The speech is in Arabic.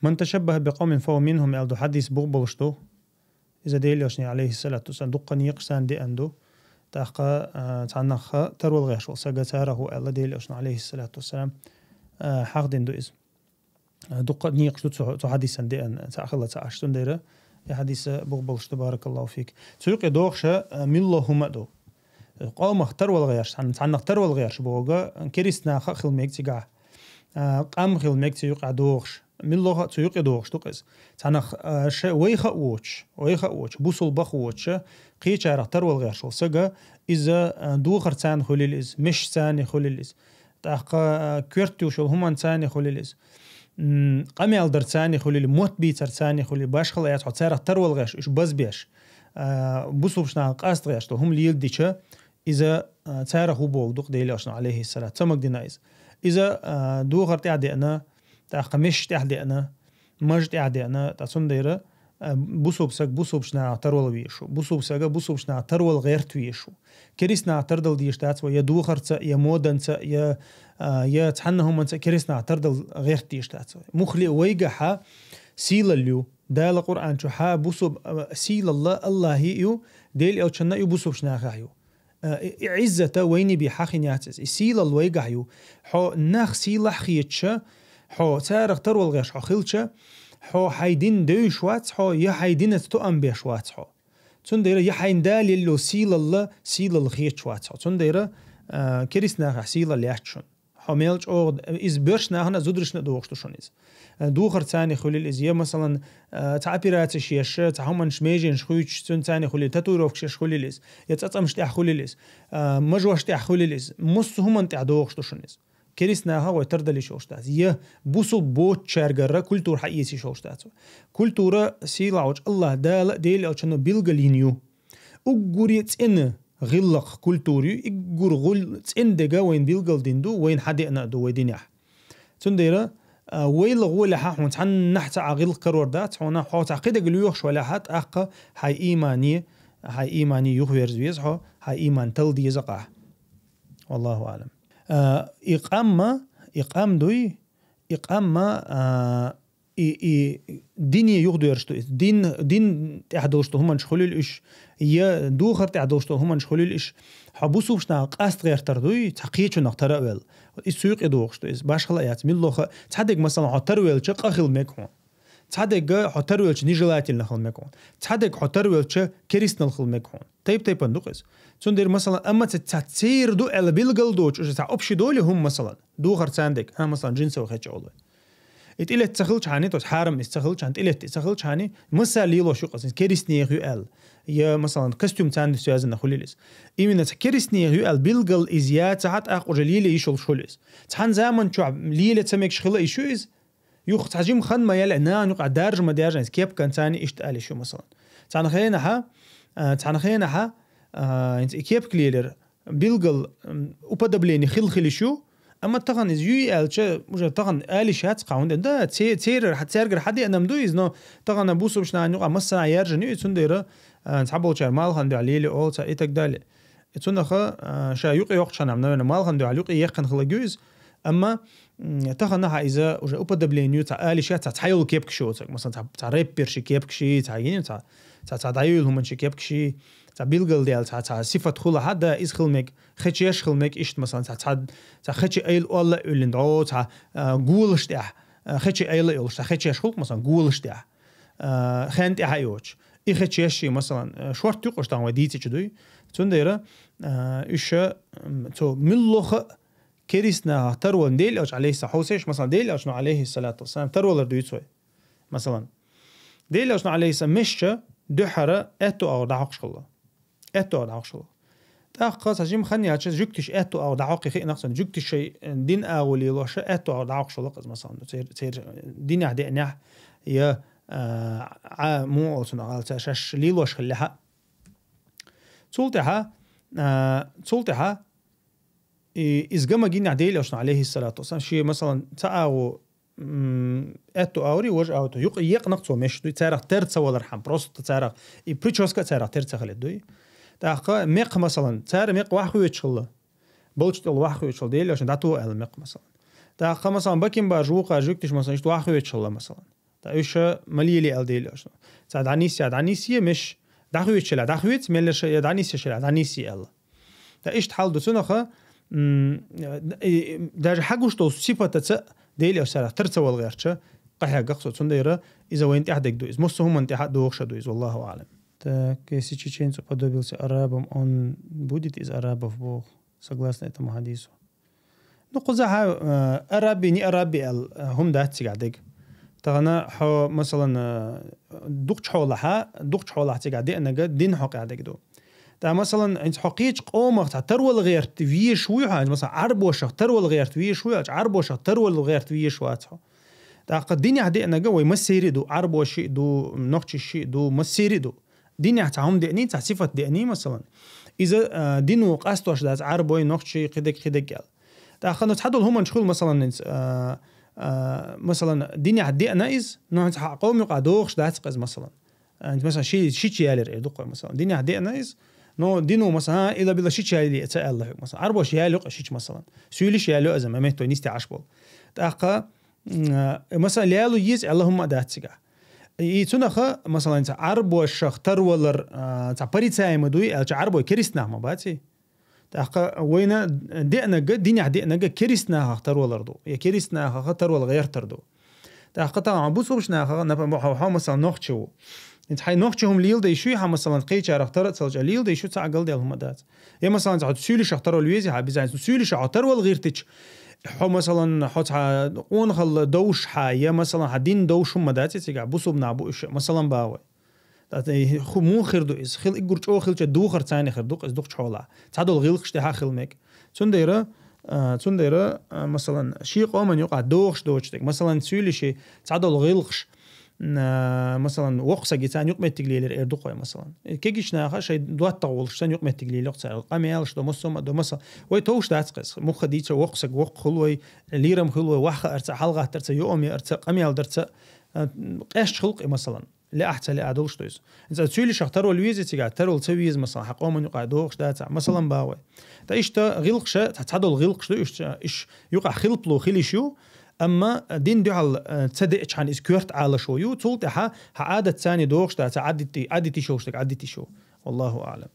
من تشبه بقوم فهو منهم يالدو حديث بغبلشتو إذا ديليوشني عليه الصلاة والسلام دقني يقسان دي أندو تاقا تعنخ ترول غيش وصاقا تاره ألا ديليوشني عليه الصلاة والسلام حق دين دو إذ دقني يقشتو تو حديثا دي أن تأخلا تأشتون ديرا يا حديث بغبلشتو بارك الله فيك تسويق دوغشا من الله هم دو قوم اختر والغيرش تعنخ ترول غيرش بوغا كريسنا خل ميك تيقع قام خل ميك تيقع دوغش من الله تسويق دوغش توقز تعنخ ويخا ووتش بوصل بخوتش قيتش عرق ترول غيرش وصاقا إذا دوغر تان خليليز مش تاني خليليز تاقا كورتيو شو همان تاني خليليز قامي الدر تاني خليل موت بيتر تاني خليل باش خلايات حو تارق ترول غيرش إش باز بيش بوصل بشنا قاست غيرش هم ليل ديشا إذا تارق هو بوغ دوغ ديلي أشنا عليه السلام تمك دينايز إذا دوغر تعدي أنا تاقا مش تعدي أنا مج تعدي أنا تاسون ديرا بوصوب شنا ترول ويشو بوصوب شنا ترول غير تويشو كريسنا تردل ديش تاعت يا دوخر يا مودن يا تحنهم انت كريسنا تردل غير ديش تاعت مخلي ويقحا سيل اليو دال القرآن شو حا بوصوب سيل الله يو ديل او شنا يو بوصوب شنا غايو عزة ويني بحاخي نياتس سيل الويقحيو حو ناخ سيل حخيتش حو تارق ترول غير حو خلتش حو حيدين دو شوات حو يا حيدين تؤم بشوات حو تندير يا حين دال يلو سيل الله سيل الخيت شوات حو تندير كريسنا سيل اللي يحشون حو ميلج او از برشنا هنا زودرشنا دوغشتو از دوغر تاني خليل از مثلا تعبيرات شيش تعهم شميجين شخويش تن تاني خليل تاتوروف شيش خليل از يتصمش تاع خليل از مجوش تاع خليل از مس هم تاع دوغشتو از كريسنا هوا تردلي شوشتات يه بوصل بوت شارجرة كلتور حقيقي شوشتات كلتورة سيلاوج الله ديل أو شنو بيلغلينيو أجوريت إن غلق كلتوري أجور غل إن دجا وين بيلغل ديندو وين حدقنا دو ويدينيح تنديرة ويل غول حون تحن نحت عقل كروردات هنا حو تعقيد جلويخ ولا حت أقا هاي إيماني يخبر زويزحو هاي إيمان تلدي زقاه والله أعلم إقام ديني يغدو يرشتو دين تحدوشتو هم نشخلول إش يا دوخر تحدوشتو هم نشخلول إش حبوسو بشنا قاست غير تردوي تحقيقو نختار أول السوق يدوخشتو إز باش خلايات ملوخة تحدق مثلا حترويل شق أخل ميكون تحدق حترويل نيجلاتيل نخل ميكون تحدق حترويل كريس نخل ميكون تيب ندوقز تندير مثلا اما تتصير دو على بيلقل دوش اذا تاع ابشي دول هم مثلا دوغر تاندك ها مثلا جنس وخيتش اول اتيله تسخلش هاني تو حارم استخلش انت اتيله تسخلش هاني مثلا ليلو شو قص كريسني يال يا مثلا كاستيوم تاند سيازن خليلس ايمن كريسني يال بيلقل ازيات ساعات اخ جليله يشول شولس تحن زمان شو ليله تمك شخله يشوز يخ تحجم خن ما يل انا نقع دارج ما دارج كيف كان ثاني اشتقال شو مثلا تاع خينا انت كيف كليلر بيلقل وبدبليني خل شو اما تغن از يو ال تش مش تغن اليش هات قاوند ده تير حتسرجر حدي انا مدو ازنو تغن بوسو بشنا نقع مسا يرجني تندير نصحبو تشار مال خندو عليلي او تا ايتك دال تنخ شا يقي وقت شنا من مال خندو عليقي يقن خلجوز اما تغنها اذا وبدبليني تاع اليش هات تحيل كيف كشو مثلا تاع ريبر شي كيف كشي تاع ين تاع دايل هم شي كيف كشي تاع بيلقل ديال تاع صفة خلا حدا إز خلمك خدش خلمك إيش مثلا تاع خدش أيل ولا أولندو تاع قولش تاع خدش أيل أولش تاع خدش خلق مثلا قولش تاع خنت أحيوش خدش مثلا شورت تقوش تاع وديتي كدوي تنديره إيش تو ملخ كريسنا ترول ديل أوش عليه الصحوسيش مثلا ديل أوش عليه الصلاة والسلام ترول ردويتوي مثلا ديل أوش عليه السمشة دحرة أتو أو دعوقش الله اتو دعوقشلو تاق ساجيم خني هاتش جكتش اتو او دعوقي خي نقصن جكتش شيء دين اولي لوش اتو او دعوقشلو قز مثلا تير دين عدي نح يا مو اصلا على شاش ليلوش خلها صولتها از جما جين عديل اشنا عليه الصلاه والسلام شيء مثلا تاو اتو اوري وج اوتو يق نقصو مش تاريخ ترتس ولا رحم بروست تاريخ اي بريتشوسكا تاريخ ترتس خلدوي تاق ميق مثلا تار ميق واحد يتشل بولش الواحد يتشل ديل عشان داتو الميق مثلا تاق مثلا باكين باجوقا جوكتش مثلا يشت واحد يتشل مثلا إيش مليلي ألديل أشنا سعد عنيسية مش دعويت شلا دعويت ملش عنيسية شلا عنيسية الله إيش تحال دوسنا ده حاجوش تو صفة تس ديلي أشرا ترتسا والغيرش قحيا قصة سنديرة إذا وين أحدك دويز مصهم أنت أحد دوخش دويز والله أعلم تا كيسي تشين سقدوبيلس أرابم on будет из арабов Бог согласно этому хадису. Ну قزها أرابي ني أرابي هم ده تيجادك تغنا حو مثلا دقش حولها تيجادي أنا قد دين حق عدك دو تا مثلا أنت حقيقة قومك ترول غير تفيه شوي حاج مثلا عربوش ترول غير تفيه شوي عربوش ترول غير تفيه شوي تا قد دين عدي أنا قوي مسيري دو عربوش دو نقش شيء دو مسيري دو دين يعتهم ديني صفة ديني مثلا إذا دينو قاستوش داز عربوي نقشي قدك قال تأخذنا تحدل هم نشخل مثلا مثلا دين يعدي أنا إز نوع قوم يقعدوش داز قز مثلا أنت مثلا شيء يالر يدق مثلا دين يعدي أنا إز نو دينو مثلا إذا بلا شيء يالي أتسأل له مثلا عربوش يالق شيء مثلا سؤالش يالو إذا ما مهتو نيستي عشبول تأخذ مثلا ليالو يز اللهم داتسجع يتونخ مثلا أنت عربو الشخ ترولر تعبريتاي مدوي عربو كريستنا ما باتي تاق وين دينا دينا دينا كريستنا ترولر دو يا كريستنا ترول غير تردو تاق طبعا بوسوشنا نبا حو مثلا نوختشو انت حي نوختشهم ليل دي شو مثلا قيچ اختار تسلج ليل دي شو تعقل ديالهم دات يا مثلا تعود سولي شختار الويزي ها بيزاين سولي شختار والغير تش حو مثلا حط قون خل دوش حيا مثلا حدين دوش مداتي تيجا بوسو بنابو مثلا باوي تاتي خو مو خردو اس خل اجرج او خلچ دوخر ثاني خردوق از دوخ حولا تعدل غيلقش ده خلمك تنديره مثلا شي قوم يقع دوخش دوچتك مثلا سولي شي تعدل غيلقش مثلا وقسا جيتان يقمت تقليل اردوقه مثلا كيجيشنا خا شي دوات طولش تان يقمت تقليل وقت قاميالش دو مسوم دو مثلا وي توش داتقس مخ ديچ وقسا وق خلوي ليرم خلوي واخ ارت حلقه ترت يومي ارت قاميال درت قاش خلق مثلا لا احتى لا ادوش دوز انت تسولي شختار والويز تيغا ترول تسويز مثلا حقوم يقعدوش دات مثلا باوي تا ايشتا غلقش تعدل غلقش ايش يقع خلطلو خليشو أما دين دعال تصدق عن إسكورت على شو يو تولتها عادة ثانية دوغش تا عدتي شو والله أعلم.